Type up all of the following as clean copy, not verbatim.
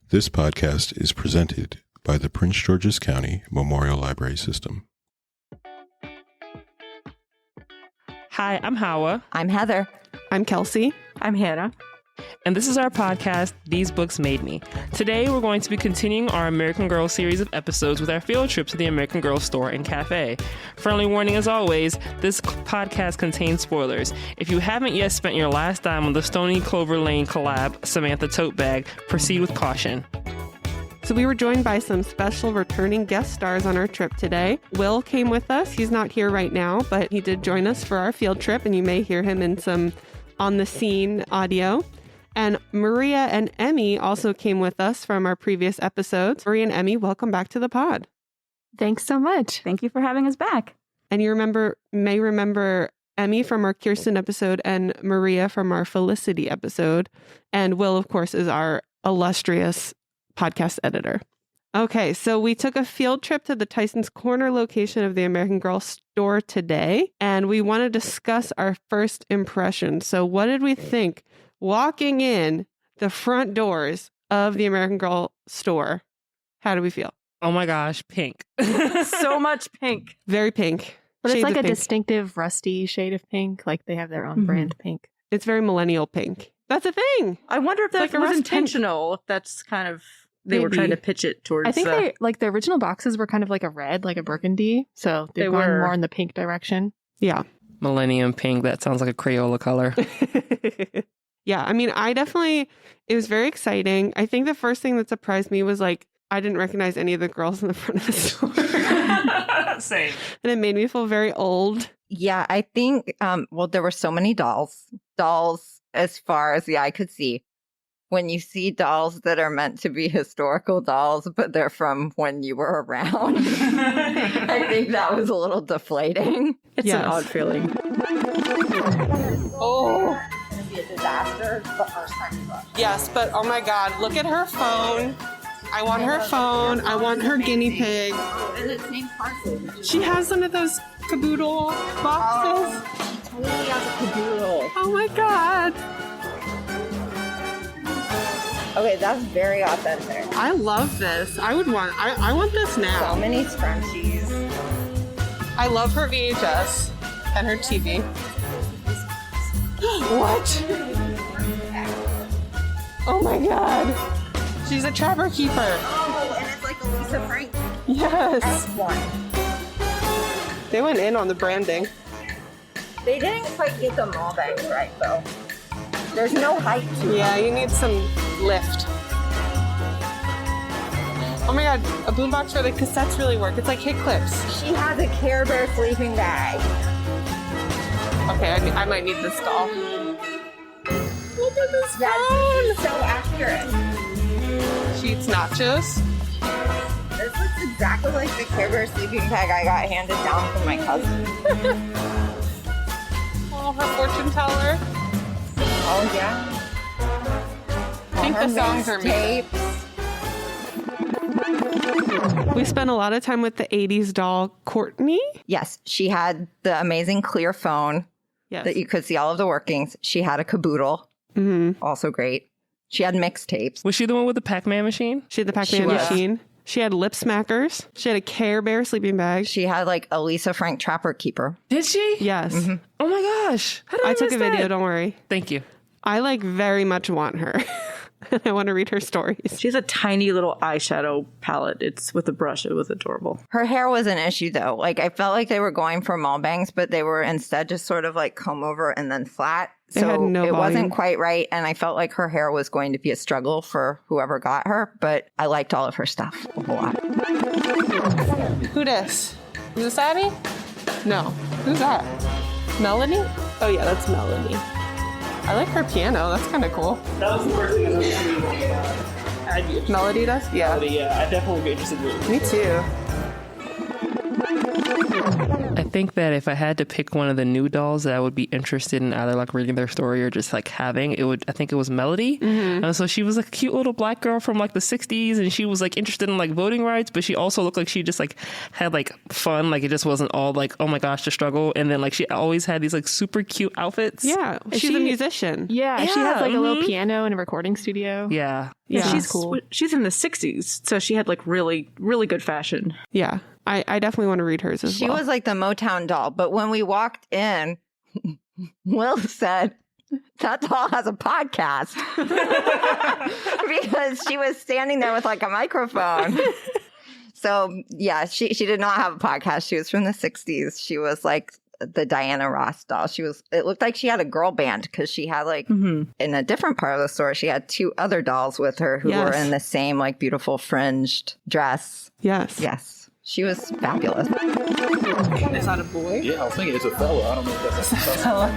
This podcast is presented by the Prince George's County Memorial Library System. Hi, I'm Hawa. I'm Heather. I'm Kelsey. I'm Hannah. And this is our podcast, These Books Made Me. Today, we're going to be continuing our American Girl series of episodes with our field trip to the American Girl store and cafe. Friendly warning as always, this podcast contains spoilers. If you haven't yet spent your last dime on the Stoney Clover Lane collab Samantha tote bag, proceed with caution. So we were joined by some special returning guest stars on our trip today. Will came with us. He's not here right now, but he did join us for our field trip, and you may hear him in some on-the-scene audio. And Maria and Emmy also came with us from our previous episodes. Maria and Emmy, welcome back to the pod. Thanks so much. Thank you for having us back. And you may remember Emmy from our Kirsten episode and Maria from our Felicity episode. And Will, of course, is our illustrious podcast editor. Okay, so we took a field trip to the Tysons Corner location of the American Girl store today, and we want to discuss our first impression. So what did we think walking in the front doors of the American Girl store? How do we feel? Oh my gosh, pink. So much pink. Very pink. But Shades it's like of a pink. distinctive rusty shade of pink. Like they have their own brand pink. It's very millennial pink. That's a thing. I wonder if that like a was rust intentional. If that's kind of, they were Maybe. trying to pitch it towards. I think they, like, the original boxes were kind of like a red, like a burgundy. So They they've gone were. more in the pink direction. Yeah. Millennium pink, that sounds like a Crayola color. Yeah, I mean, it was very exciting. I think the first thing that surprised me was like, I didn't recognize any of the girls in the front of the store. Same. And it made me feel very old. Yeah, I think, there were so many dolls as far as the eye could see. When you see dolls that are meant to be historical dolls, but they're from when you were around, I think that was a little deflating. It's Yes. an odd feeling. Oh, It's going to be a disaster the first time you look. yes, but oh my God, look at her phone. I want her phone. I want her guinea pig. And it's named Parsley. She has one of those caboodle boxes. She totally has a caboodle. Oh my God. Okay, that's very authentic. I love this. I want this So now. many scrunchies. I love her VHS and her TV. What? Oh my God. She's a trapper keeper. Oh, and it's like a Lisa Frank Yes. S1. They went in on the branding. They didn't quite get the mall bags right, though. There's no height to it. Yeah, you need some lift. Oh my God, a boombox where the cassettes really work. It's like hit clips. She has a Care Bear sleeping bag. Okay, I might need this doll. Look at this That's so accurate. phone. She eats nachos. This looks exactly like the Care Bear sleeping bag I got handed down from my cousin. Oh, her fortune teller. Oh, yeah. I think the songs are made. We spent a lot of time with the 80s doll, Courtney. Yes, she had the amazing clear phone Yes. that you could see all of the workings. She had a caboodle, also great. She had mixtapes. Was she the one with the Pac-Man machine? She had the She Pac-Man was. machine. She had lip smackers. She had a Care Bear sleeping bag. She had like a Lisa Frank Trapper Keeper. Did she? Yes. Oh my gosh. How did I took miss a video, that? don't worry. Thank you. I very much want her. I want to read her stories. She has a tiny little eyeshadow palette. It's with a brush. It was adorable. Her hair was an issue though. Like I felt like they were going for mall bangs, but they were instead just sort of like comb over and then flat. It So had no it volume. wasn't quite right. And I felt like her hair was going to be a struggle for whoever got her, but I liked all of her stuff a whole lot. Who this? Is this Abby? No. Who's that? Melanie? Oh yeah, that's Melanie. I like her piano. That's kind of cool. That was the first thing I noticed. Melody does? Yeah. Yeah, I definitely would be interested in it. Me too. I think think that if I had to pick one of the new dolls that I would be interested in either like reading their story or just like having, I think it was Melody. And so she was like a cute little black girl from like the 60s, and she was like interested in like voting rights, but she also looked like she just like had like fun. Like it just wasn't all like, oh my gosh, the struggle. And then like she always had these like super cute outfits. Yeah. She's a musician. Yeah, she has like a little piano in a recording studio. Yeah. She's cool. She's in the 60s, so she had like really, really good fashion. Yeah. I definitely want to read hers as well. She was like the Motown doll, but when we walked in, Will said, that doll has a podcast. Because she was standing there with like a microphone. So yeah, she did not have a podcast. She was from the 60s. She was like the Diana Ross doll. It looked like she had a girl band because she had like in a different part of the store, she had two other dolls with her who were in the same like beautiful fringed dress. Yes. Yes. She was fabulous. Is that a boy? Yeah, I was thinking it's a fella. I don't know if that's a fella.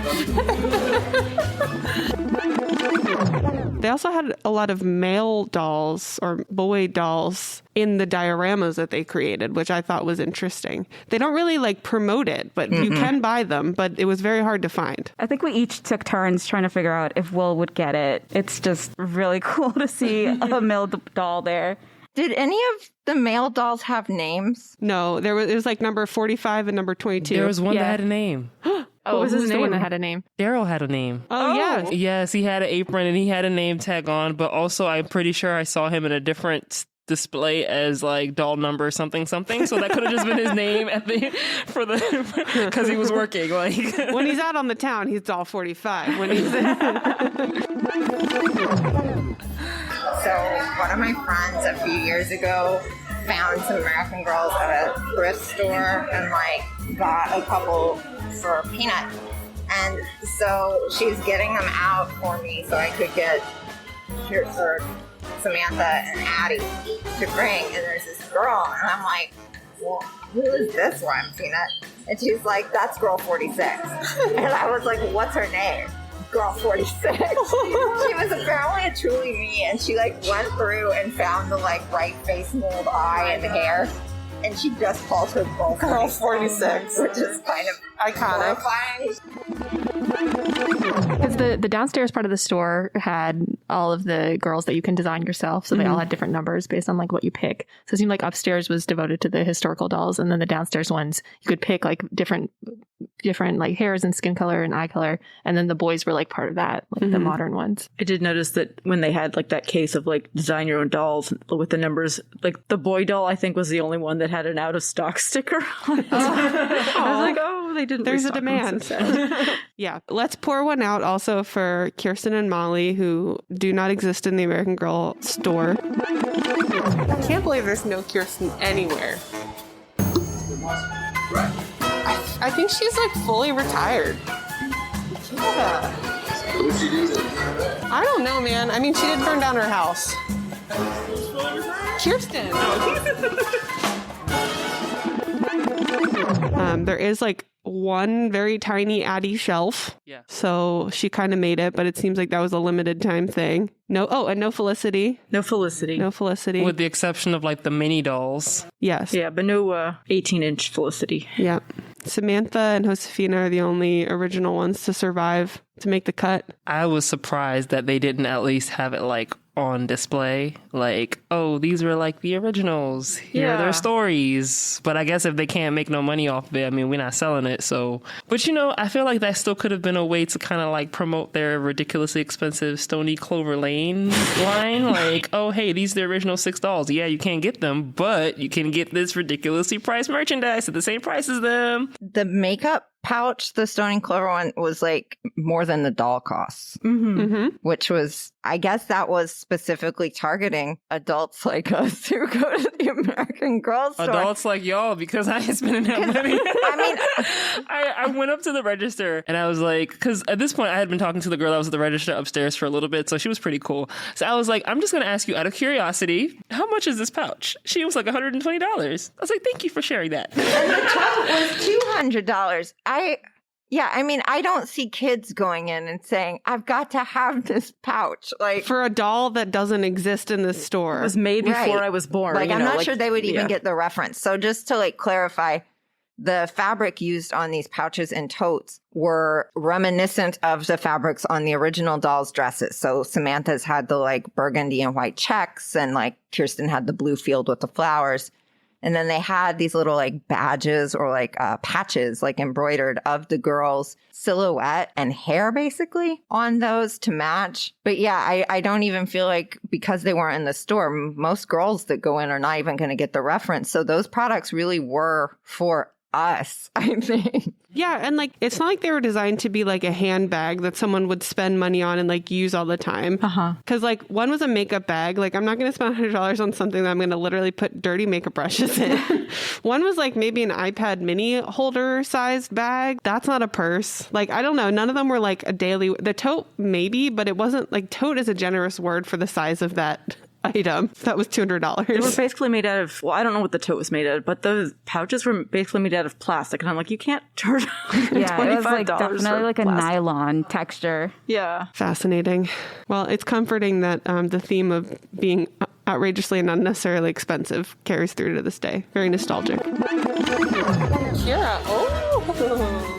They also had a lot of male dolls or boy dolls in the dioramas that they created, which I thought was interesting. They don't really like promote it, but you can buy them, but it was very hard to find. I think we each took turns trying to figure out if Will would get it. It's just really cool to see a male doll there. Did any of the male dolls have names? No, it was like number 45 and number 22. There was one that had a name. What was his name? The one that had a name? Daryl had a name. Oh, yes. Yes, he had an apron and he had a name tag on, but also I'm pretty sure I saw him in a different display as like doll number something, so that could have just been his name because he was working. Like when he's out on the town, he's doll 45. When he's So one of my friends a few years ago found some American Girls at a thrift store and like got a couple for Peanut. And so she's getting them out for me so I could get here for Samantha and Addie to bring. And there's this girl and I'm like, well, who is this one, Peanut? And she's like, that's girl 46. And I was like, what's her name? Girl 46. She was apparently a truly me, and she like went through and found the like right face mold eye and hair, and she just called her girl 46, which is kind of iconic. horrifying. Because the downstairs part of the store had all of the girls that you can design yourself. So they all had different numbers based on like what you pick. So it seemed like upstairs was devoted to the historical dolls. And then the downstairs ones, you could pick like different like hairs and skin color and eye color. And then the boys were like part of that, like the modern ones. I did notice that when they had like that case of like design your own dolls with the numbers, like the boy doll, I think was the only one that had an out of stock sticker. I was like, oh, they didn't. There's a demand. Yeah. Let's pour one out also for Kirsten and Molly, who do not exist in the American Girl store. I can't believe there's no Kirsten anywhere. I think she's like fully retired. Yeah. I don't know, man. I mean, she did burn down her house. Kirsten. There is like one very tiny Addie shelf. Yeah. So she kind of made it, but it seems like that was a limited time thing. And no Felicity. No Felicity. No Felicity. With the exception of like the mini dolls. Yes. Yeah, but no 18-inch Felicity. Yeah. Samantha and Josefina are the only original ones to survive to make the cut. I was surprised that they didn't at least have it like on display. Like, oh, these were like the originals. Here are their stories. But I guess if they can't make no money off of it, I mean, we're not selling it. So, but you know, I feel like that still could have been a way to kind of like promote their ridiculously expensive Stoney Clover Lane line. Like, oh, hey, these are the original 6 dolls. Yeah, you can't get them, but you can get this ridiculously priced merchandise at the same price as them. The makeup pouch, the Stoney Clover one, was like more than the doll costs, which was, I guess that was specifically targeting adults like us who go to the American Girl store. Adults like y'all, because I ain't spending that money. I mean, I went up to the register and I was like, because at this point I had been talking to the girl that was at the register upstairs for a little bit, so she was pretty cool. So I was like, I'm just going to ask you out of curiosity, how much is this pouch? She was like $120. I was like, thank you for sharing that. and the tote was $200. I don't see kids going in and saying, I've got to have this pouch. Like, for a doll that doesn't exist in the store. It was made before I was born. Like, I'm not sure they would even get the reference. So just to like clarify, the fabric used on these pouches and totes were reminiscent of the fabrics on the original dolls' dresses. So Samantha's had the like burgundy and white checks, and like Kirsten had the blue field with the flowers. And then they had these little like badges or like patches like embroidered of the girls' silhouette and hair basically on those to match. But yeah, I don't even feel like, because they weren't in the store, most girls that go in are not even going to get the reference. So those products really were for us, I think. Yeah, and like it's not like they were designed to be like a handbag that someone would spend money on and like use all the time. Because like one was a makeup bag. Like I'm not going to spend $100 on something that I'm going to literally put dirty makeup brushes in. One was like maybe an iPad mini holder sized bag. That's not a purse. Like I don't know. None of them were like a daily. The tote maybe, but it wasn't like, tote is a generous word for the size of that item. That was $200. They were basically made out of, well, I don't know what the tote was made out of, but those pouches were basically made out of plastic. And I'm like, you can't charge Yeah, it was like definitely like a plastic. nylon texture. Yeah. Fascinating. Well, it's comforting that the theme of being outrageously and unnecessarily expensive carries through to this day. Very nostalgic. Kira, oh.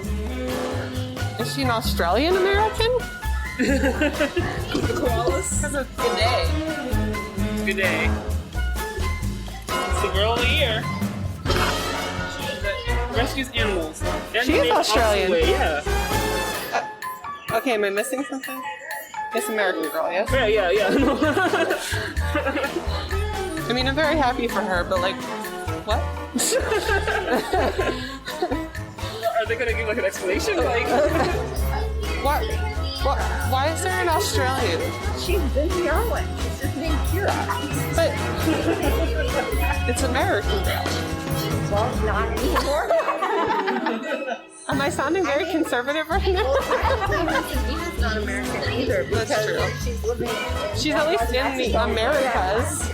Is she an Australian American? The koalas? Because it's good day. Good day. It's the girl of the year. She rescues animals. And She is they Australian. pass away, yeah. Okay, am I missing something? It's American Girl, yes? Yeah. I mean, I'm very happy for her, but like, what? Are they gonna give like an explanation? Like, What? Why is there an Australian? She's Bindi Irwin. She's just named Kira. But it's American Girl. Well, not anymore. Am I sounding very conservative right now? She's not American either. That's true. She's living She's at least in the Americas.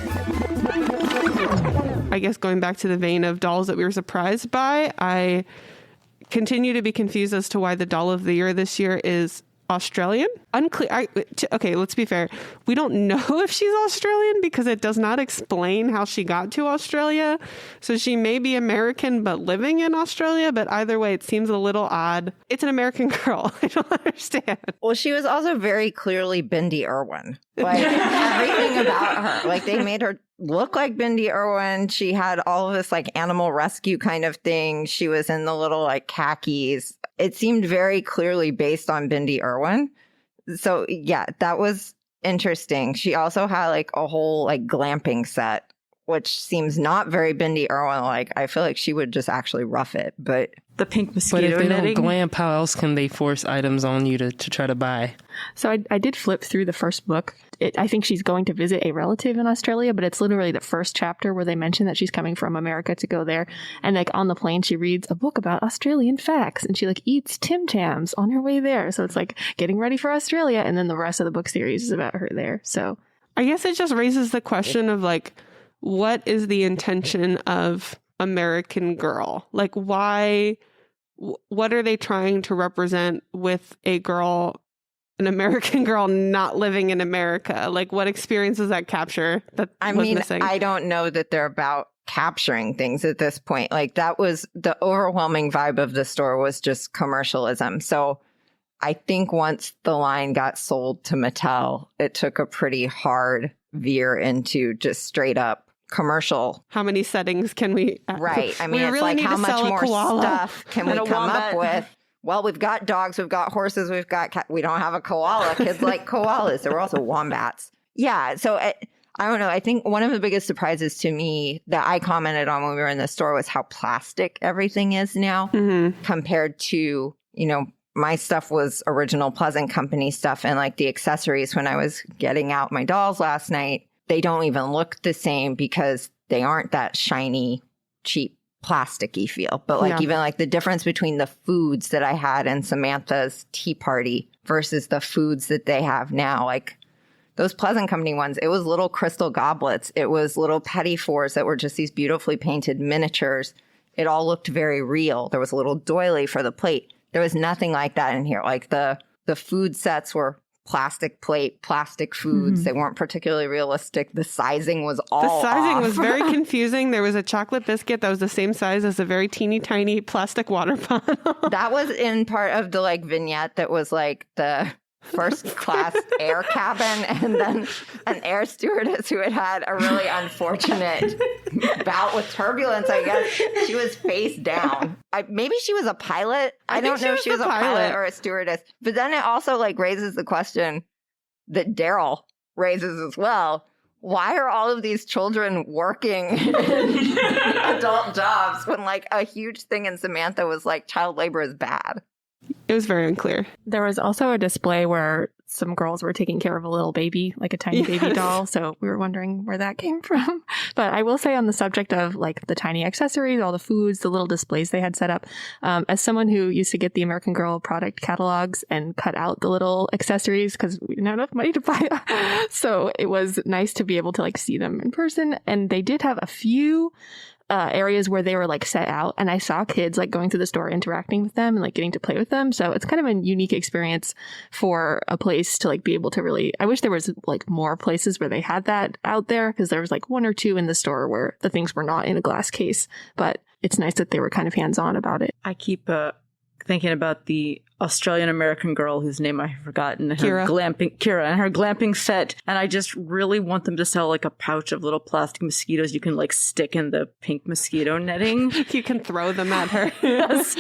I guess going back to the vein of dolls that we were surprised by, I continue to be confused as to why the doll of the year this year is Australian. Unclear. Okay, let's be fair. We don't know if she's Australian because it does not explain how she got to Australia. So she may be American but living in Australia, but either way, it seems a little odd. It's an American girl. I don't understand. Well, she was also very clearly Bindi Irwin. Like everything about her. Like they made her look like Bindi Irwin. She had all of this like animal rescue kind of thing. She was in the little like khakis. It seemed very clearly based on Bindi Irwin. So yeah, that was interesting. She also had like a whole like glamping set, which seems not very Bindi Irwin. Like I feel like she would just actually rough it, but The pink but mosquito if they netting. don't glamp, how else can they force items on you to try to buy? So I did flip through the first book. I think she's going to visit a relative in Australia, but it's literally the first chapter where they mention that she's coming from America to go there. And like on the plane, she reads a book about Australian facts and she like eats Tim Tams on her way there. So it's like getting ready for Australia. And then the rest of the book series is about her there. So I guess it just raises the question of like, what is the intention of American Girl? Like why, what are they trying to represent with a girl, an American girl not living in America? Like what experience does that capture that was missing? I don't know that they're about capturing things at this point. Like that was the overwhelming vibe of the store was just commercialism. So I think once the line got sold to Mattel, it took a pretty hard veer into just straight up commercial. How many settings can we? Right. I mean, we it's really like need how to much sell a more koala. stuff can we And a come wombat. up with? Well, we've got dogs, we've got horses, we've got we don't have a koala. Kids like koalas. There were also wombats. Yeah. So I don't know. I think one of the biggest surprises to me that I commented on when we were in the store was how plastic everything is now compared to, you know, my stuff was original Pleasant Company stuff and like the accessories when I was getting out my dolls last night. They don't even look the same because they aren't that shiny, cheap, plasticky feel. But like even like the difference between the foods that I had in Samantha's tea party versus the foods that they have now, like those Pleasant Company ones, it was little crystal goblets. It was little petit fours that were just these beautifully painted miniatures. It all looked very real. There was a little doily for the plate. There was nothing like that in here. Like the food sets were plastic plate, plastic foods. They weren't particularly realistic. The sizing was all The sizing off. was very confusing. There was a chocolate biscuit that was the same size as a very teeny tiny plastic water bottle. That was in part of the like vignette that was like the first class air cabin, and then an air stewardess who had a really unfortunate bout with turbulence, I guess. She was face down. Maybe she was a pilot. I don't know if she was a pilot or a stewardess. But then it also like raises the question that Daryl raises as well. Why are all of these children working in adult jobs when like a huge thing in Samantha was like child labor is bad? It was very unclear. There was also a display where some girls were taking care of a little baby, like a tiny baby doll. So we were wondering where that came from. But I will say on the subject of like the tiny accessories, all the foods, the little displays they had set up, as someone who used to get the American Girl product catalogs and cut out the little accessories because we didn't have enough money to buy them. So it was nice to be able to like see them in person. And they did have a few areas where they were like set out, and I saw kids like going through the store interacting with them and like getting to play with them. So it's kind of a unique experience for a place to like be able to really, I wish there was like more places where they had that out there, because there was like one or two in the store where the things were not in a glass case, but it's nice that they were kind of hands-on about it. I keep thinking about the Australian American girl whose name I have forgotten, Kira, and her glamping set. And I just really want them to sell like a pouch of little plastic mosquitoes you can like stick in the pink mosquito netting. You can throw them at her. Yes.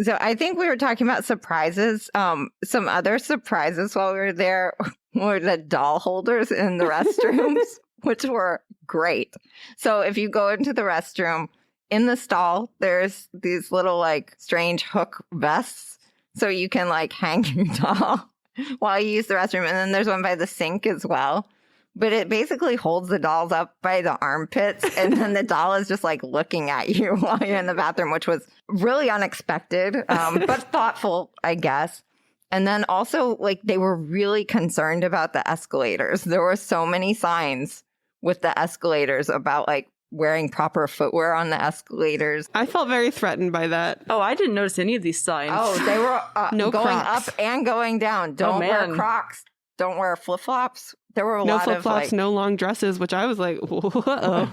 So I think we were talking about surprises. Some other surprises while we were there were the doll holders in the restrooms, which were great. So if you go into the restroom, in the stall, there's these little like strange hook vests. So you can like hang your doll while you use the restroom. And then there's one by the sink as well. But it basically holds the dolls up by the armpits. And then the doll is just like looking at you while you're in the bathroom, which was really unexpected, but thoughtful, I guess. And then also like they were really concerned about the escalators. There were so many signs with the escalators about like wearing proper footwear on the escalators. I felt very threatened by that. Oh, I didn't notice any of these signs. Oh, they were No going Crocs. up and going down. Don't wear Crocs. Don't wear flip-flops. There were a No lot of flip-flops, like, no long dresses, which I was like, uh-oh.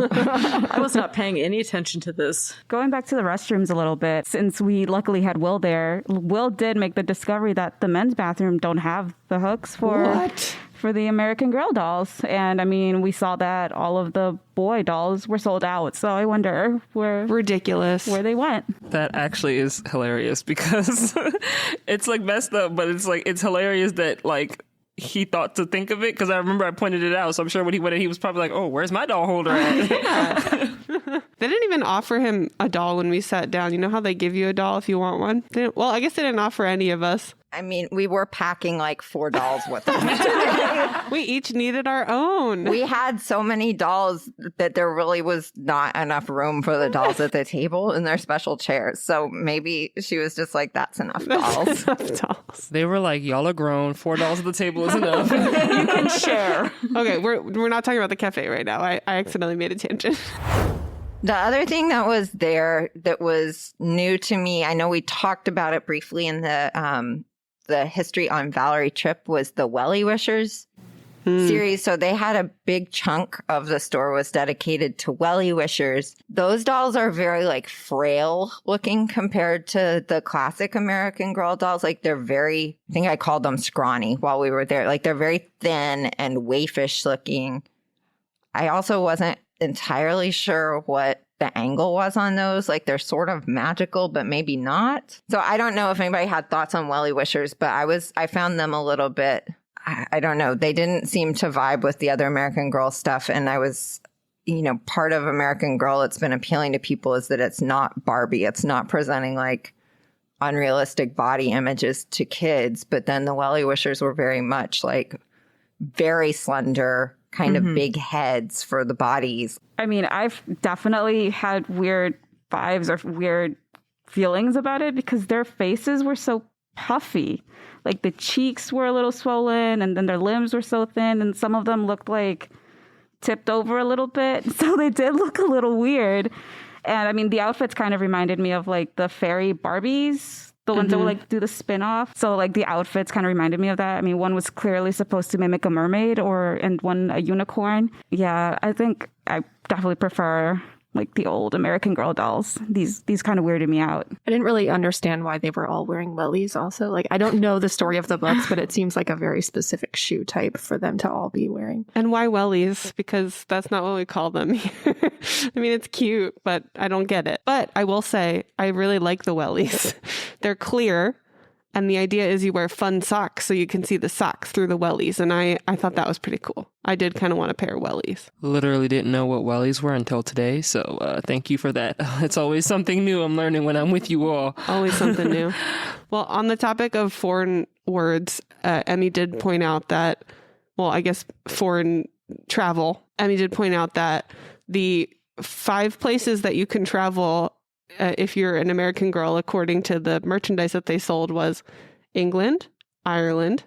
I was not paying any attention to this. Going back to the restrooms a little bit, since we luckily had Will there, Will did make the discovery that the men's bathroom don't have the hooks for the American Girl dolls. And I mean, we saw that all of the boy dolls were sold out. So I wonder where they went. That actually is hilarious because it's like messed up, but it's like, it's hilarious that like he thought to think of it, because I remember I pointed it out. So I'm sure when he went in, he was probably like, oh, where's my doll holder at? They didn't even offer him a doll when we sat down. You know how they give you a doll if you want one? Well, I guess they didn't offer any of us. I mean, we were packing like 4 dolls with us. We each needed our own. We had so many dolls that there really was not enough room for the dolls at the table in their special chairs. So maybe she was just like, that's enough dolls. They were like, y'all are grown. 4 dolls at the table is enough. You can share. Okay, we're not talking about the cafe right now. I accidentally made a tangent. The other thing that was there that was new to me, I know we talked about it briefly in the History on Valerie trip, was the Welly Wishers series. So they had a big chunk of the store was dedicated to Welly Wishers. Those dolls are very like frail looking compared to the classic American Girl dolls. Like they're very, I think I called them scrawny while we were there. Like they're very thin and waifish looking. I also wasn't entirely sure what the angle was on those. Like they're sort of magical, but maybe not. So I don't know if anybody had thoughts on Welly Wishers, but I found them a little bit, I don't know. They didn't seem to vibe with the other American Girl stuff. And I was, part of American Girl that's been appealing to people is that it's not Barbie. It's not presenting like unrealistic body images to kids. But then the Welly Wishers were very much like very slender, kind of big heads for the bodies. I mean, I've definitely had weird vibes or weird feelings about it because their faces were so puffy. Like the cheeks were a little swollen and then their limbs were so thin and some of them looked like tipped over a little bit. So they did look a little weird. And I mean, the outfits kind of reminded me of like the fairy Barbies, the ones that would like do the spin off. So like the outfits kind of reminded me of that. I mean, one was clearly supposed to mimic a mermaid and one a unicorn. Yeah, I think I definitely prefer like the old American Girl dolls. These kind of weirded me out. I didn't really understand why they were all wearing wellies also. Like, I don't know the story of the books, but it seems like a very specific shoe type for them to all be wearing. And why wellies? Because that's not what we call them here. I mean, it's cute, but I don't get it. But I will say, I really like the wellies. They're clear. And the idea is you wear fun socks so you can see the socks through the wellies. And I thought that was pretty cool. I did kind of want a pair of wellies. Literally didn't know what wellies were until today. So thank you for that. It's always something new I'm learning when I'm with you all. Always something new. Well, on the topic of foreign words, Emmy did point out that, well, I guess foreign travel. Emmy did point out that the 5 places that you can travel if you're an American Girl, according to the merchandise that they sold, was England, Ireland,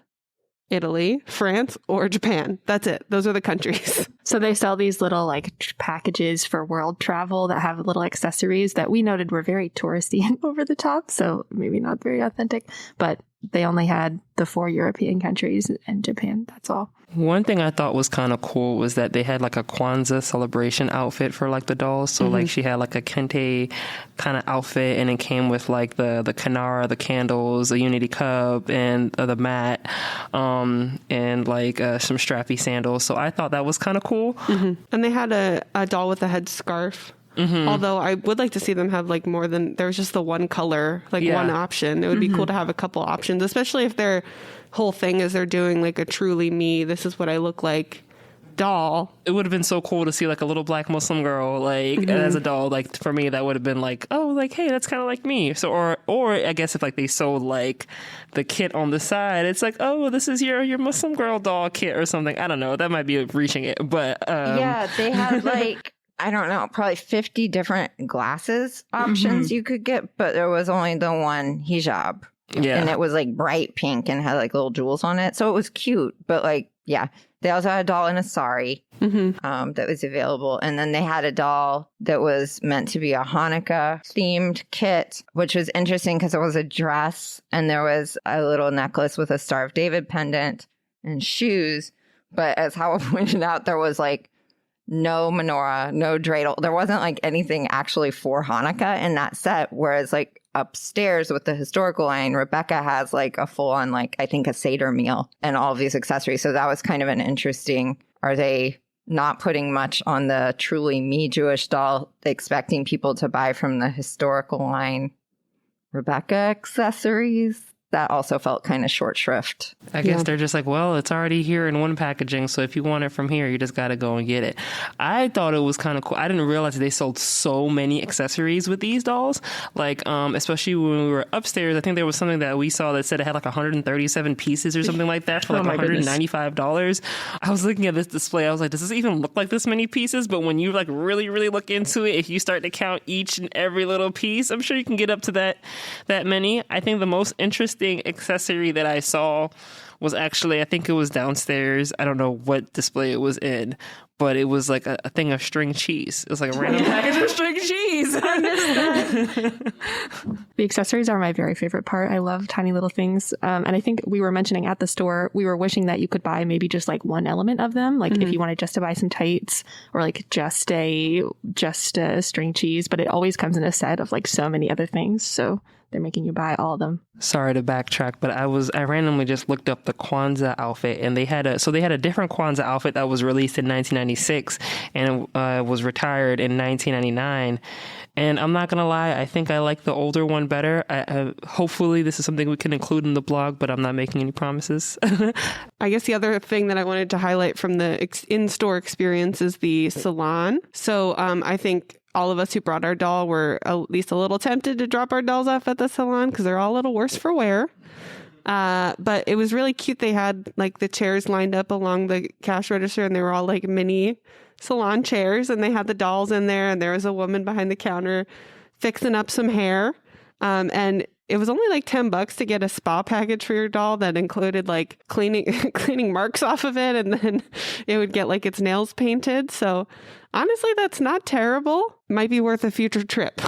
Italy, France, or Japan. That's it. Those are the countries. So they sell these little like packages for world travel that have little accessories that we noted were very touristy and over the top. So maybe not very authentic, but they only had the 4 European countries and Japan. That's all. One thing I thought was kind of cool was that they had like a Kwanzaa celebration outfit for like the dolls. So like she had like a kente kind of outfit, and it came with like the kinara, the candles, a unity cup, and the mat, and like some strappy sandals. So I thought that was kind of cool. And they had a doll with a headscarf. Although I would like to see them have like more than, there's just the one color, like one option. It would be cool to have a couple options, especially if their whole thing is they're doing like a truly me, this is what I look like doll. It would have been so cool to see like a little black Muslim girl like as a doll. Like for me, that would have been like, oh, like, hey, that's kind of like me. So or I guess if like they sold like the kit on the side, it's like, oh, this is your Muslim girl doll kit or something. I don't know. That might be reaching it, but yeah, they had like I don't know, probably 50 different glasses options you could get, but there was only the one hijab. Yeah. And it was like bright pink and had like little jewels on it. So it was cute. But like, yeah, they also had a doll in a sari that was available. And then they had a doll that was meant to be a Hanukkah themed kit, which was interesting because it was a dress and there was a little necklace with a Star of David pendant and shoes. But as Howard pointed out, there was like no menorah, no dreidel. There wasn't like anything actually for Hanukkah in that set. Whereas like upstairs with the historical line, Rebecca has like a full on like, I think a Seder meal and all of these accessories. So that was kind of an interesting, are they not putting much on the truly me Jewish doll, expecting people to buy from the historical line Rebecca accessories? That also felt kind of short shrift. I guess they're just like, well, it's already here in one packaging, so if you want it from here, you just got to go and get it. I thought it was kind of cool. I didn't realize they sold so many accessories with these dolls. Like, especially when we were upstairs, I think there was something that we saw that said it had like 137 pieces or something like that for like $195. I was looking at this display. I was like, does this even look like this many pieces? But when you like really, really look into it, if you start to count each and every little piece, I'm sure you can get up to that many. I think the most interesting accessory that I saw was actually, I think it was downstairs. I don't know what display it was in, but it was like a thing of string cheese. It was like a random package of string cheese. I missed that. The accessories are my very favorite part. I love tiny little things. And I think we were mentioning at the store, we were wishing that you could buy maybe just like one element of them. Like if you wanted just to buy some tights or like just a string cheese, but it always comes in a set of like so many other things. So they're making you buy all of them. Sorry to backtrack, but I randomly just looked up the Kwanzaa outfit, and they had a different Kwanzaa outfit that was released in 1996 and was retired in 1999. And I'm not gonna lie, I think I like the older one better. Hopefully, this is something we can include in the blog, but I'm not making any promises. I guess the other thing that I wanted to highlight from the in-store experience is the salon. So I think all of us who brought our doll were at least a little tempted to drop our dolls off at the salon because they're all a little worse for wear. But it was really cute. They had like the chairs lined up along the cash register, and they were all like mini salon chairs, and they had the dolls in there, and there was a woman behind the counter fixing up some hair. And it was only like $10 to get a spa package for your doll that included like cleaning marks off of it, and then it would get like its nails painted. So honestly, that's not terrible. Might be worth a future trip.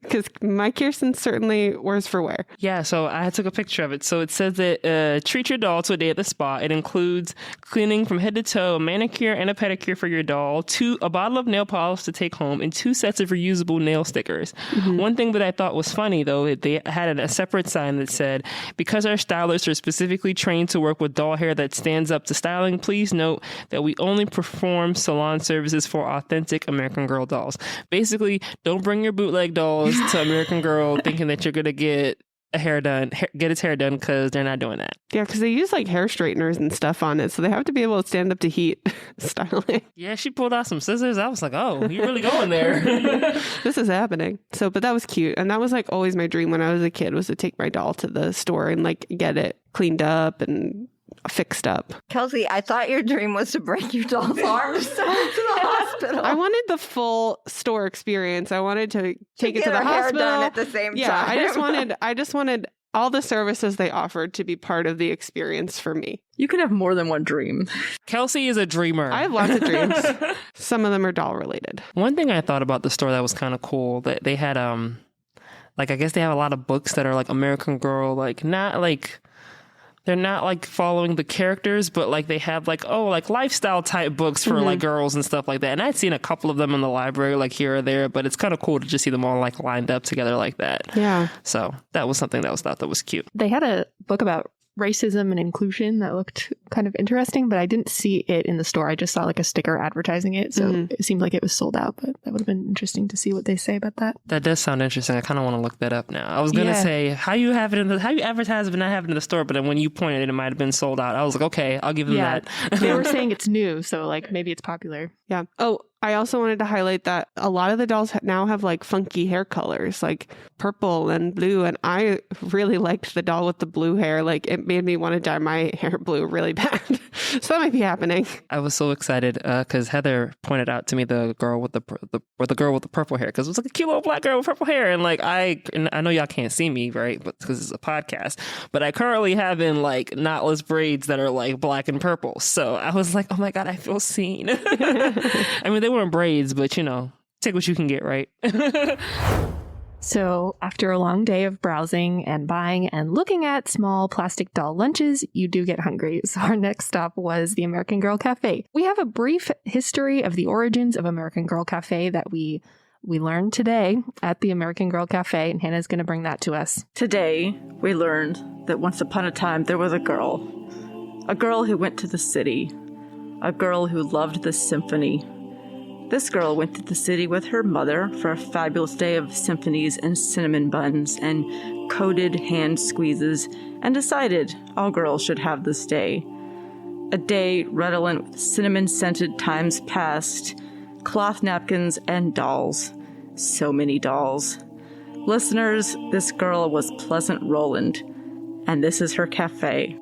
Because my Kirsten's certainly worse for wear. Yeah, so I took a picture of it. So it says that treat your doll to a day at the spa. It includes cleaning from head to toe, a manicure and a pedicure for your doll, a bottle of nail polish to take home, and 2 sets of reusable nail stickers. Mm-hmm. One thing that I thought was funny, though, they had a separate sign that said, because our stylists are specifically trained to work with doll hair that stands up to styling, please note that we only perform salon services for authentic American Girl dolls. Basically, don't bring your bootleg dolls to American Girl thinking that you're going to get its hair done, because they're not doing that. Yeah, because they use like hair straighteners and stuff on it, so they have to be able to stand up to heat styling. Yeah, she pulled out some scissors. I was like, oh, you're really going there. This is happening. So, but that was cute. And that was like always my dream when I was a kid, was to take my doll to the store and like get it cleaned up and fixed up. Kelsey, I thought your dream was to break your doll's arm to send it to the hospital. I wanted the full store experience. I wanted to take it to the hospital. Hair done at the same time. Yeah, I just wanted all the services they offered to be part of the experience for me. You can have more than one dream. Kelsey is a dreamer. I have lots of dreams. Some of them are doll related. One thing I thought about the store that was kind of cool, that they had like, I guess they have a lot of books that are like American Girl, like not like, they're not like following the characters, but like they have like, like lifestyle type books for like girls and stuff like that. And I'd seen a couple of them in the library, like here or there, but it's kind of cool to just see them all like lined up together like that. Yeah. So that was something that was thought that was cute. They had a book about racism and inclusion that looked kind of interesting, but I didn't see it in the store. I just saw like a sticker advertising it. So it seemed like it was sold out, but that would have been interesting to see what they say about that. That does sound interesting. I kind of want to look that up now. I was going to say, how you advertise it but not have it in the store, but then when you pointed it might have been sold out. I was like, okay, I'll give them that. They were saying it's new, so like maybe it's popular. Yeah. Oh, I also wanted to highlight that a lot of the dolls now have like funky hair colors, like purple and blue. And I really liked the doll with the blue hair. Like it made me want to dye my hair blue really bad. So that might be happening. I was so excited because Heather pointed out to me the girl with the girl with the purple hair, because it was like a cute little black girl with purple hair. And like I know y'all can't see me, right? But because it's a podcast, but I currently have in like knotless braids that are like black and purple. So I was like, oh my God, I feel seen. I mean, they weren't braids, but you know, take what you can get, right? So after a long day of browsing and buying and looking at small plastic doll lunches, you do get hungry. So our next stop was the American Girl Cafe. We have a brief history of the origins of American Girl Cafe that we learned today at the American Girl Cafe, and Hannah's going to bring that to us. Today, we learned that once upon a time there was a girl who went to the city, a girl who loved the symphony. This girl went to the city with her mother for a fabulous day of symphonies and cinnamon buns and coated hand squeezes, and decided all girls should have this day. A day redolent with cinnamon-scented times past, cloth napkins, and dolls. So many dolls. Listeners, this girl was Pleasant Rowland, and this is her cafe.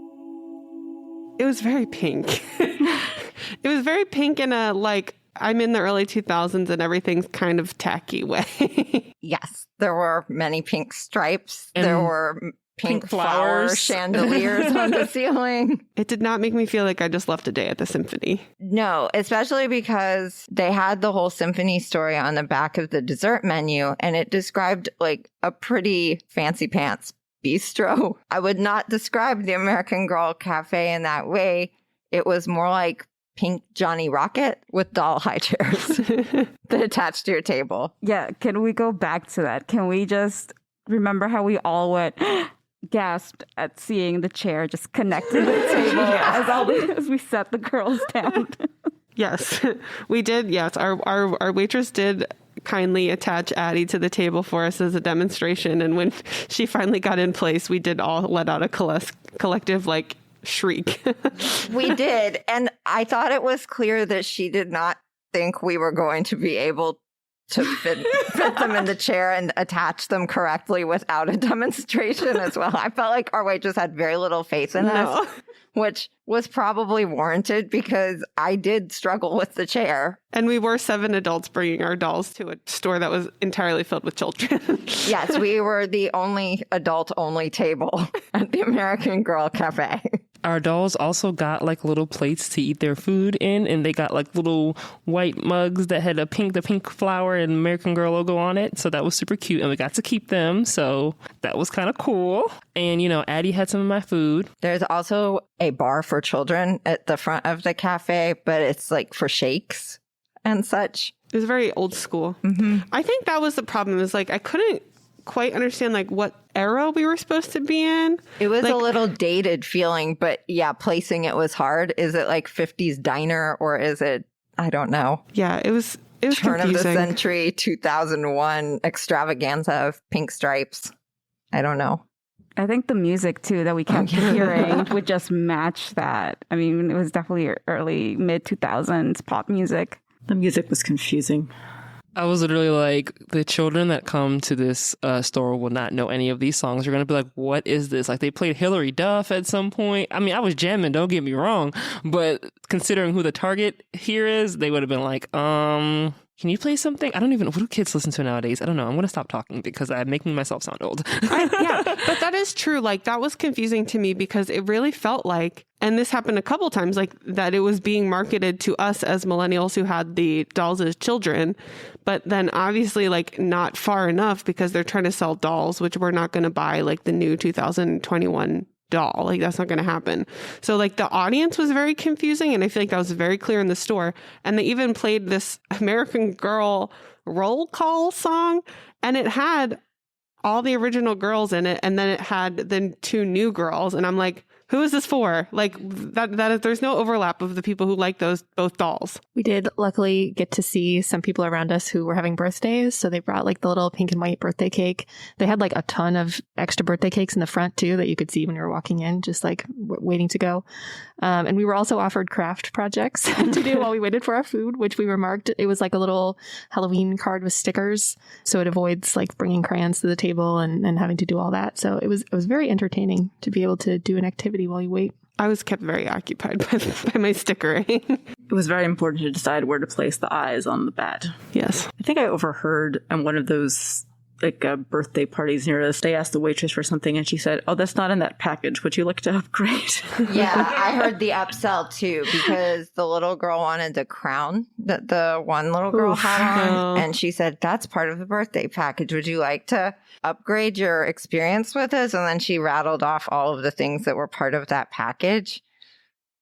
It was very pink. It was very pink in a, like, I'm in the early 2000s and everything's kind of tacky way. Yes, there were many pink stripes. And there were pink flower chandeliers on the ceiling. It did not make me feel like I just left a day at the symphony. No, especially because they had the whole symphony story on the back of the dessert menu, and it described like a pretty fancy pants bistro. I would not describe the American Girl Cafe in that way. It was more like pink Johnny Rocket with doll high chairs that attached to your table. Yeah, can we go back to that? Can we just remember how we all went gasped at seeing the chair just connected to the table as we set the girls down? Yes, we did. Yes, our waitress did kindly attach Addie to the table for us as a demonstration. And when she finally got in place, we did all let out a collective like shriek. We did. And I thought it was clear that she did not think we were going to be able to fit them in the chair and attach them correctly without a demonstration as well. I felt like our waitress had very little faith in us, which was probably warranted because I did struggle with the chair. And we were 7 adults bringing our dolls to a store that was entirely filled with children. Yes, we were the only adult-only table at the American Girl Cafe. Our dolls also got like little plates to eat their food in, and they got like little white mugs that had the pink flower and American Girl logo on it. So that was super cute, and we got to keep them. So that was kind of cool. And, you know, Addie had some of my food. There's also a bar for children at the front of the cafe, but it's like for shakes and such. It was very old school. Mm-hmm. I think that was the problem, is like I couldn't quite understand like what era we were supposed to be in. It was like, a little dated feeling, but yeah, placing it was hard. Is it like 50s diner, or is it, I don't know. Yeah, it was turn confusing. Of the century 2001 extravaganza of pink stripes. I don't know. I think the music too that we kept hearing would just match that. I mean, it was definitely early mid 2000s pop music. The music was confusing. I was literally like, the children that come to this store will not know any of these songs. They're going to be like, what is this? Like, they played Hillary Duff at some point. I mean, I was jamming, don't get me wrong. But considering who the target here is, they would have been like, can you play something? I don't even know. What do kids listen to nowadays? I don't know. I'm going to stop talking because I'm making myself sound old. Yeah, but that is true. Like, that was confusing to me because it really felt like, and this happened a couple times, like that it was being marketed to us as millennials who had the dolls as children, but then obviously like not far enough because they're trying to sell dolls, which we're not going to buy like the new 2021 doll. Like, that's not going to happen. So like the audience was very confusing, and I feel like that was very clear in the store. And they even played this American Girl roll call song, and it had all the original girls in it, and then it had the two new girls, and I'm like, who is this for? Like, that is, there's no overlap of the people who like those both dolls. We did luckily get to see some people around us who were having birthdays. So they brought like the little pink and white birthday cake. They had like a ton of extra birthday cakes in the front too that you could see when you were walking in, just like waiting to go. And we were also offered craft projects to do while we waited for our food, which we were marked. It was like a little Halloween card with stickers. So it avoids like bringing crayons to the table and having to do all that. So it was very entertaining to be able to do an activity while you wait. I was kept very occupied by my stickering. It was very important to decide where to place the eyes on the bat. Yes. I think I overheard on one of those like birthday parties near us, they asked the waitress for something and she said, "Oh, that's not in that package. Would you like to upgrade?" Yeah, I heard the upsell too, because the little girl wanted the crown that the one little girl had on. And she said, "That's part of the birthday package. Would you like to upgrade your experience with us?" And then she rattled off all of the things that were part of that package.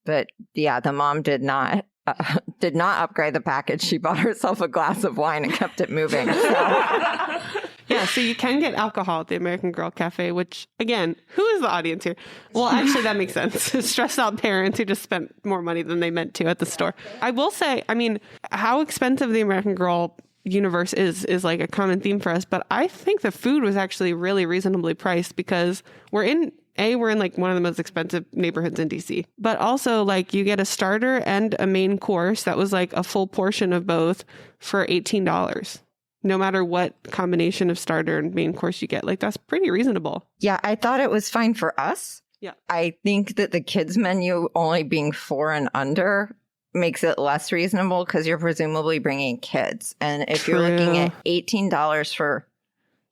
But yeah, the mom did not upgrade the package. She bought herself a glass of wine and kept it moving. So. Yeah, so you can get alcohol at the American Girl Cafe, which, again, who is the audience here? Well, actually, that makes sense. Stressed out parents who just spent more money than they meant to at the store. I will say, I mean, how expensive the American Girl universe is like a common theme for us, but I think the food was actually really reasonably priced because we're in like one of the most expensive neighborhoods in DC, but also like you get a starter and a main course that was like a full portion of both for $18. No matter what combination of starter and main course you get. Like, that's pretty reasonable. Yeah, I thought it was fine for us. Yeah. I think that the kids menu only being 4 and under makes it less reasonable because you're presumably bringing kids. And if you're looking at $18 for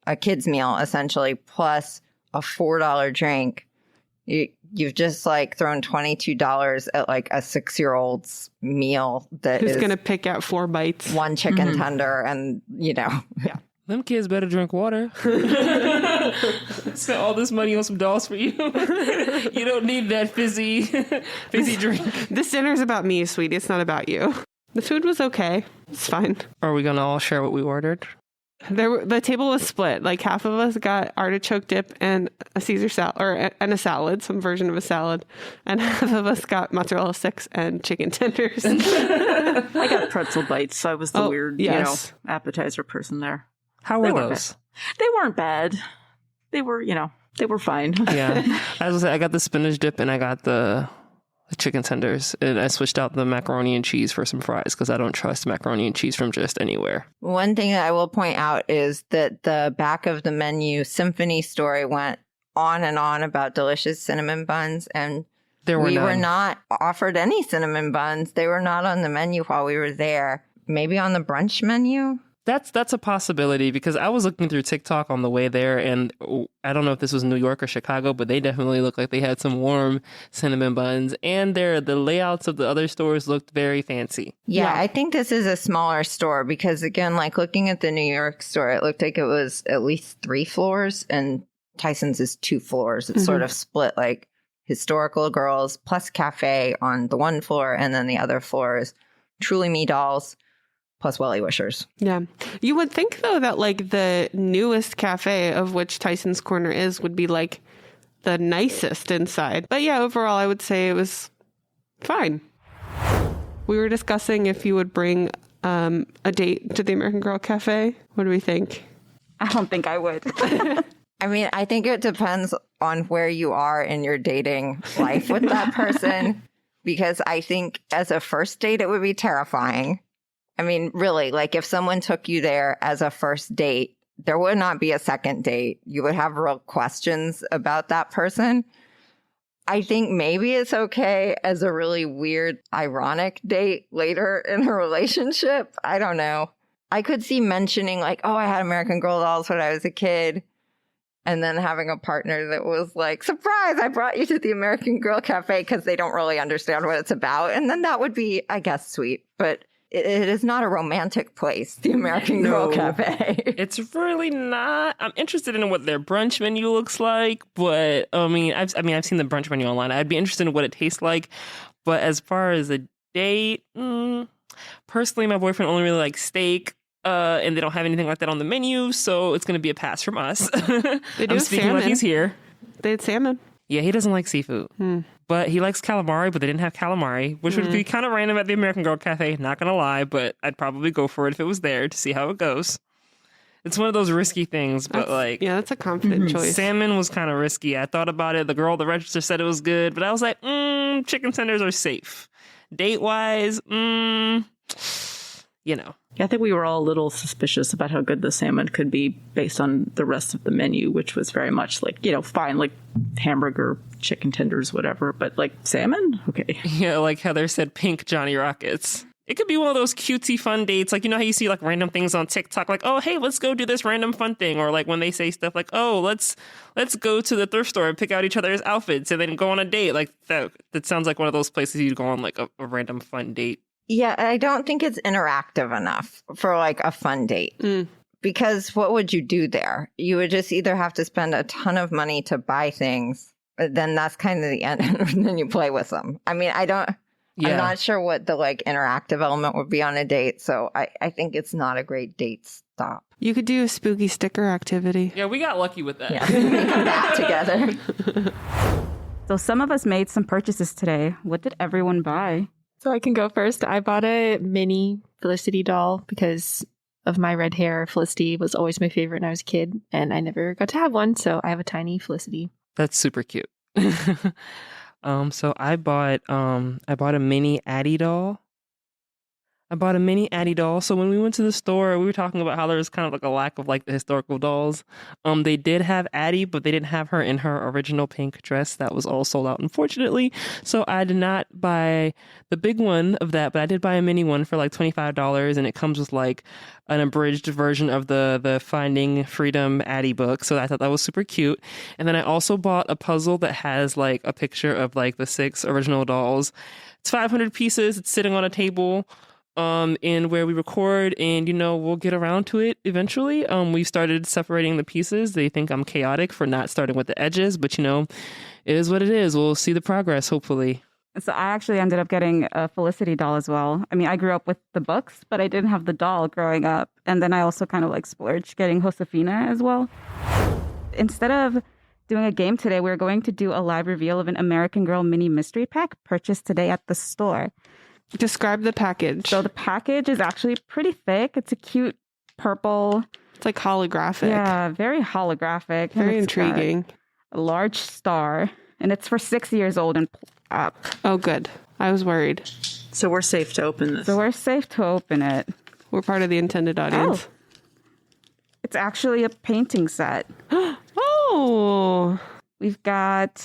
a kid's meal, essentially, plus a $4 drink, you've just like thrown $22 at like a 6-year-old's meal that who's is going to pick out 4 bites, 1 chicken tender, and yeah. Them kids better drink water. Spent all this money on some dolls for you. You don't need that fizzy drink. This dinner's about me, sweetie. It's not about you. The food was okay. It's fine. Are we gonna all share what we ordered? The table was split. Like, half of us got artichoke dip and a Caesar salad, and a salad, some version of a salad, and half of us got mozzarella sticks and chicken tenders. I got pretzel bites, so I was the weird, appetizer person there. How were those? They weren't bad. They were, they were fine. Yeah, I got the spinach dip and I got the chicken tenders, and I switched out the macaroni and cheese for some fries because I don't trust macaroni and cheese from just anywhere. One thing that I will point out is that the back of the menu symphony story went on and on about delicious cinnamon buns, and we were not offered any cinnamon buns. They were not on the menu while we were there. Maybe on the brunch menu? That's a possibility, because I was looking through TikTok on the way there, and I don't know if this was New York or Chicago, but they definitely looked like they had some warm cinnamon buns, and the layouts of the other stores looked very fancy. Yeah, I think this is a smaller store because, again, like looking at the New York store, it looked like it was at least 3 floors, and Tysons is 2 floors. It's sort of split, like historical girls plus cafe on the one floor, and then the other floor is Truly Me dolls plus Welly Wishers. Yeah. You would think, though, that like the newest cafe, of which Tysons Corner is, would be like the nicest inside. But yeah, overall, I would say it was fine. We were discussing if you would bring a date to the American Girl Cafe. What do we think? I don't think I would. I mean, I think it depends on where you are in your dating life with that person, because I think as a first date, it would be terrifying. I mean, really, like if someone took you there as a first date, there would not be a second date. You would have real questions about that person. I think maybe it's okay as a really weird, ironic date later in a relationship. I don't know. I could see mentioning like, oh, I had American Girl dolls when I was a kid. And then having a partner that was like, surprise, I brought you to the American Girl Cafe, because they don't really understand what it's about. And then that would be, I guess, sweet. But it is not a romantic place, the American Girl Cafe. It's really not. I'm interested in what their brunch menu looks like, but I've seen the brunch menu online. I'd be interested in what it tastes like. But as far as a date, personally, my boyfriend only really likes steak. And they don't have anything like that on the menu, so it's going to be a pass from us. They do I'm speaking salmon. like he's here. They had salmon. Yeah, he doesn't like seafood. But he likes calamari, but they didn't have calamari, which would be kind of random at the American Girl Cafe, not going to lie, but I'd probably go for it if it was there to see how it goes. It's one of those risky things, but that's a confident choice. Salmon was kind of risky. I thought about it. The girl at the register said it was good, but I was like, chicken tenders are safe. Date-wise, I think we were all a little suspicious about how good the salmon could be based on the rest of the menu, which was very much like, fine, like hamburger, chicken tenders, whatever, but like salmon? Okay. Yeah, like Heather said, pink Johnny Rockets. It could be one of those cutesy fun dates. Like, how you see like random things on TikTok, like, oh, hey, let's go do this random fun thing. Or like when they say stuff like, oh, let's go to the thrift store and pick out each other's outfits and then go on a date. Like that sounds like one of those places you'd go on like a random fun date. Yeah, I don't think it's interactive enough for like a fun date. Because what would you do there? You would just either have to spend a ton of money to buy things, but then that's kind of the end, and then you play with them. I mean, I'm not sure what the like interactive element would be on a date, so I think it's not a great date stop. You could do a spooky sticker activity. Yeah, we got lucky with that. Yeah, make that together. So some of us made some purchases today. What did everyone buy? So I can go first. I bought a mini Felicity doll because of my red hair. Felicity was always my favorite when I was a kid, and I never got to have one, so I have a tiny Felicity. That's super cute. So I bought a mini Addie doll. So when we went to the store, we were talking about how there was kind of like a lack of like the historical dolls. They did have Addie, but they didn't have her in her original pink dress. That was all sold out, unfortunately. So I did not buy the big one of that, but I did buy a mini one for like $25, and it comes with like an abridged version of the Finding Freedom Addie book. So I thought that was super cute. And then I also bought a puzzle that has like a picture of like the 6 original dolls. It's 500 pieces. It's sitting on a table in where we record, and we'll get around to it eventually. We've started separating the pieces. They think I'm chaotic for not starting with the edges, but it is what it is. We'll see the progress, hopefully. So I actually ended up getting a Felicity doll as well. I mean, I grew up with the books, but I didn't have the doll growing up. And then I also kind of like splurged getting Josefina as well. Instead of doing a game today, we're going to do a live reveal of an American Girl mini mystery pack purchased today at the store. Describe the package. So the package is actually pretty thick. It's a cute purple. It's like holographic. Yeah, very holographic. Very intriguing. A large star. And it's for 6 years old and up. Oh, good. I was worried. So we're safe to open this. We're part of the intended audience. Oh. It's actually a painting set. Oh. We've got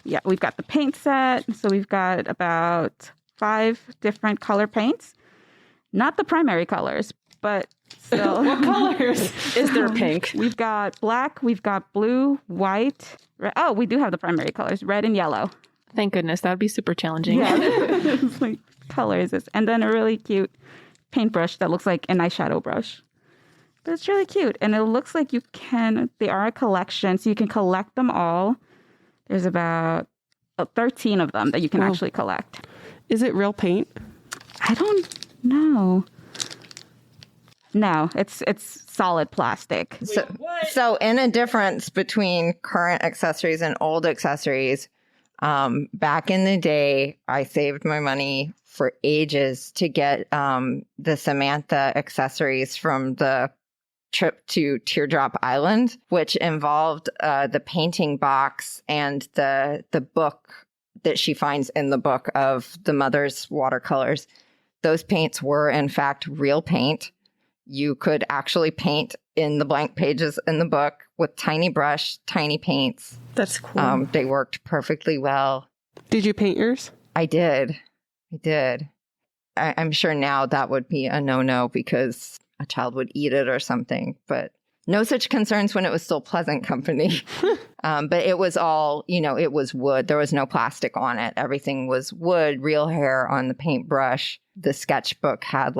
the paint set. So we've got about 5 different color paints. Not the primary colors, but still. What colors? Is there pink? We've got black, we've got blue, white. Oh, we do have the primary colors, red and yellow. Thank goodness. That would be super challenging. Yeah. It's like colors. And then a really cute paintbrush that looks like an eyeshadow brush. But it's really cute. And it looks like they are a collection, so you can collect them all. There's about 13 of them that you can actually collect. Is it real paint? I don't know. No, it's solid plastic. So in a difference between current accessories and old accessories, back in the day, I saved my money for ages to get the Samantha accessories from the trip to Teardrop Island, which involved the painting box and the book that she finds in the book of the mother's watercolors. Those paints were, in fact, real paint. You could actually paint in the blank pages in the book with tiny brush, tiny paints. That's cool. They worked perfectly well. Did you paint yours? I did. I'm sure now that would be a no-no because a child would eat it or something, but no such concerns when it was still Pleasant Company. But it was all, it was wood. There was no plastic on it. Everything was wood, real hair on the paintbrush. The sketchbook had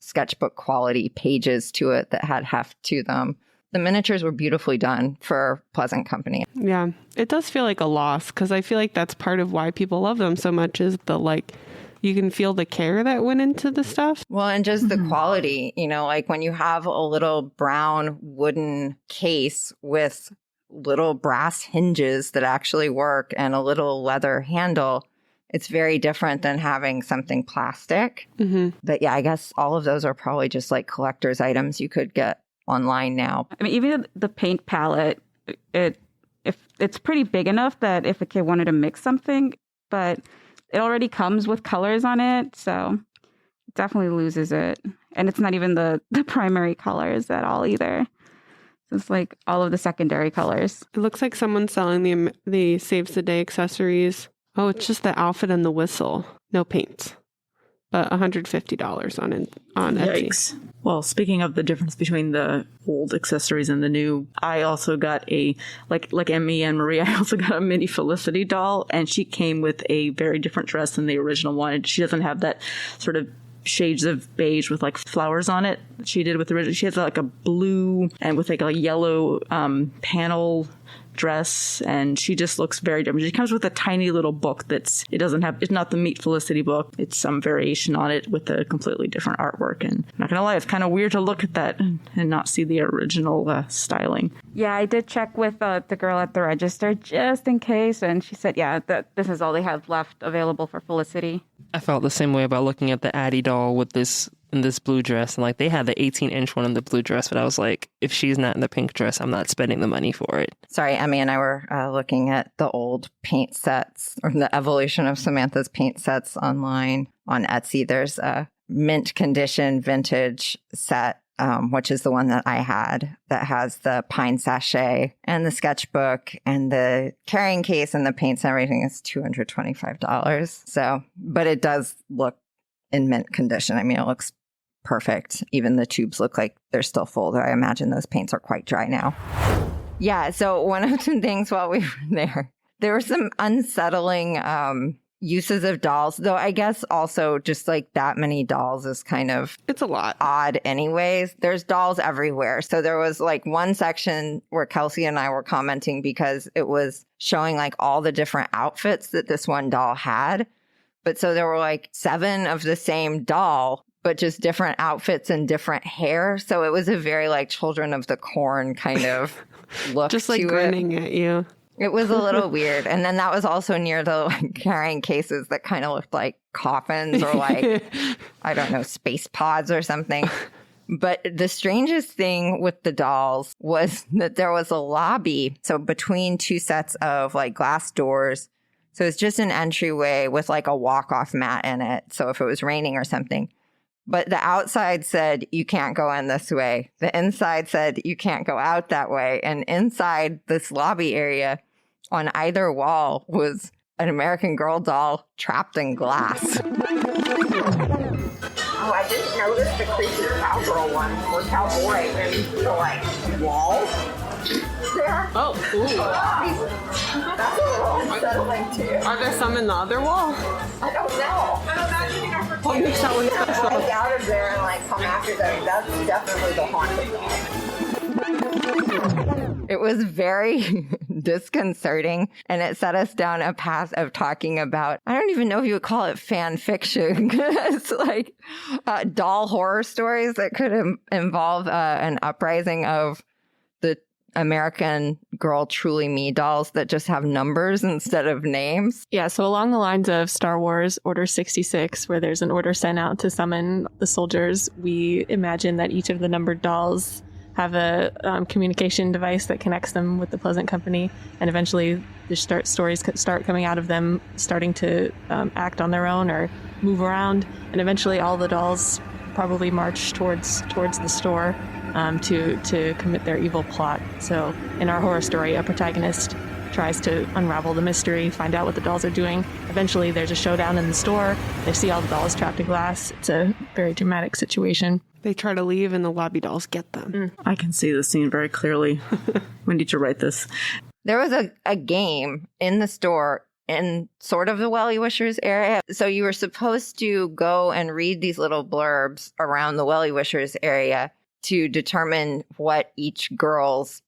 sketchbook quality pages to it that had heft to them. The miniatures were beautifully done for Pleasant Company. Yeah, it does feel like a loss because I feel like that's part of why people love them so much is you can feel the care that went into the stuff. Well, and just the quality, when you have a little brown wooden case with little brass hinges that actually work and a little leather handle, it's very different than having something plastic. Mm-hmm. But yeah, I guess all of those are probably just like collector's items you could get online now. I mean, even the paint palette, it's pretty big enough that if a kid wanted to mix something, but it already comes with colors on it, so it definitely loses it. And it's not even the primary colors at all either. So it's like all of the secondary colors. It looks like someone's selling the Saves the Day accessories. Oh, it's just the outfit and the whistle. No paints. But $150 on Etsy. Yikes. Well, speaking of the difference between the old accessories and the new, I also got like Emmy and Maria, I also got a mini Felicity doll, and she came with a very different dress than the original one. She doesn't have that sort of shades of beige with like flowers on it that she did with the original. She has like a blue and with like a yellow panel dress, and she just looks very different. She comes with a tiny little book it's not the Meet Felicity book. It's some variation on it with a completely different artwork. And I'm not gonna lie, it's kind of weird to look at that and not see the original styling. Yeah, I did check with the girl at the register just in case, and she said, yeah, that this is all they have left available for Felicity. I felt the same way about looking at the Addie doll with this blue dress, and they had the 18-inch one in the blue dress, but I was like, if she's not in the pink dress, I'm not spending the money for it. Sorry, Emmy and I were looking at the old paint sets or the evolution of Samantha's paint sets online on Etsy. There's a mint condition vintage set, which is the one that I had, that has the pine sachet and the sketchbook and the carrying case and the paints and everything is $225. So, but it does look in mint condition. I mean, it looks perfect. Even the tubes look like they're still full, though I imagine those paints are quite dry now. Yeah, so one of the things while we were there were some unsettling uses of dolls, though I guess also just like that many dolls is kind of... It's a lot. Odd anyways. There's dolls everywhere. So there was like one section where Kelsey and I were commenting because it was showing like all the different outfits that this one doll had. But so there were like 7 of the same doll, but just different outfits and different hair. So it was a very like Children of the Corn kind of look just like to grinning it. At you. It was a little weird. And then that was also near the like carrying cases that kind of looked like coffins or like, I don't know, space pods or something. But the strangest thing with the dolls was that there was a lobby. So between 2 sets of like glass doors. So it's just an entryway with like a walk-off mat in it. So if it was raining or something. But the outside said, you can't go in this way. The inside said, you can't go out that way. And inside this lobby area on either wall was an American Girl doll trapped in glass. Oh, I didn't notice the creepy cowgirl one or cowboy in the wall there. Oh, ooh. That's a little unsettling too. Are there some in the other wall? I don't know. What makes that one special? Get out of there and come after them. That's definitely the haunted doll. It was very disconcerting, and it set us down a path of talking about, I don't even know if you would call it fan fiction. It's doll horror stories that could involve an uprising of the American Girl Truly Me dolls that just have numbers instead of names. Yeah, so along the lines of Star Wars Order 66, where there's an order sent out to summon the soldiers, we imagine that each of the numbered dolls have a communication device that connects them with the Pleasant Company, and eventually the stories start coming out of them starting to act on their own or move around, and eventually all the dolls probably march towards the store to commit their evil plot. So in our horror story, a protagonist tries to unravel the mystery, find out what the dolls are doing. Eventually there's a showdown in the store. They see all the dolls trapped in glass. It's a very dramatic situation. They try to leave and the lobby dolls get them. I can see the scene very clearly. We need to write this. There was a game in the store in sort of the Welly Wishers area. So you were supposed to go and read these little blurbs around the Welly Wishers area to determine what each girl's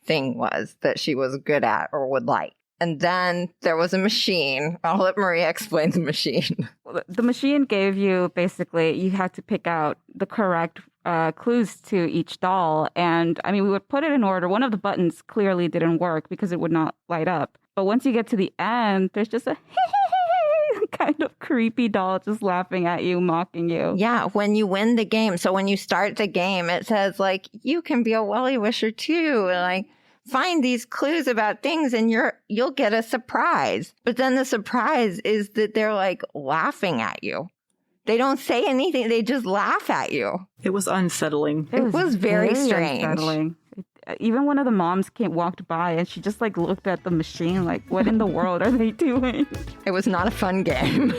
thing was that she was good at or would like. And then there was a machine. I'll let Maria explain the machine. The machine gave you, basically, you had to pick out the correct clues to each doll. And I mean, we would put it in order. One of the buttons clearly didn't work because it would not light up. But once you get to the end, there's just a kind of creepy doll just laughing at you, mocking you. Yeah, when you win the game. So when you start the game, it says, you can be a Welly Wisher too. Find these clues about things and you'll get a surprise. But then the surprise is that they're laughing at you. They don't say anything. They just laugh at you. It was unsettling. It was very strange. Unsettling. Even one of the moms walked by and she just looked at the machine what in the world are they doing? It was not a fun game.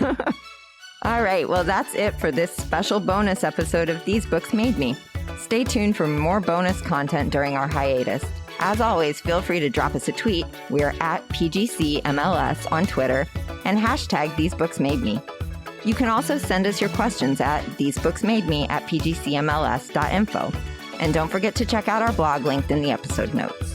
All right, well, that's it for this special bonus episode of These Books Made Me. Stay tuned for more bonus content during our hiatus. As always, feel free to drop us a tweet. We're at PGCMLS on Twitter and hashtag These Books Made Me. You can also send us your questions at thesebooksmademe@pgcmls.info. And don't forget to check out our blog linked in the episode notes.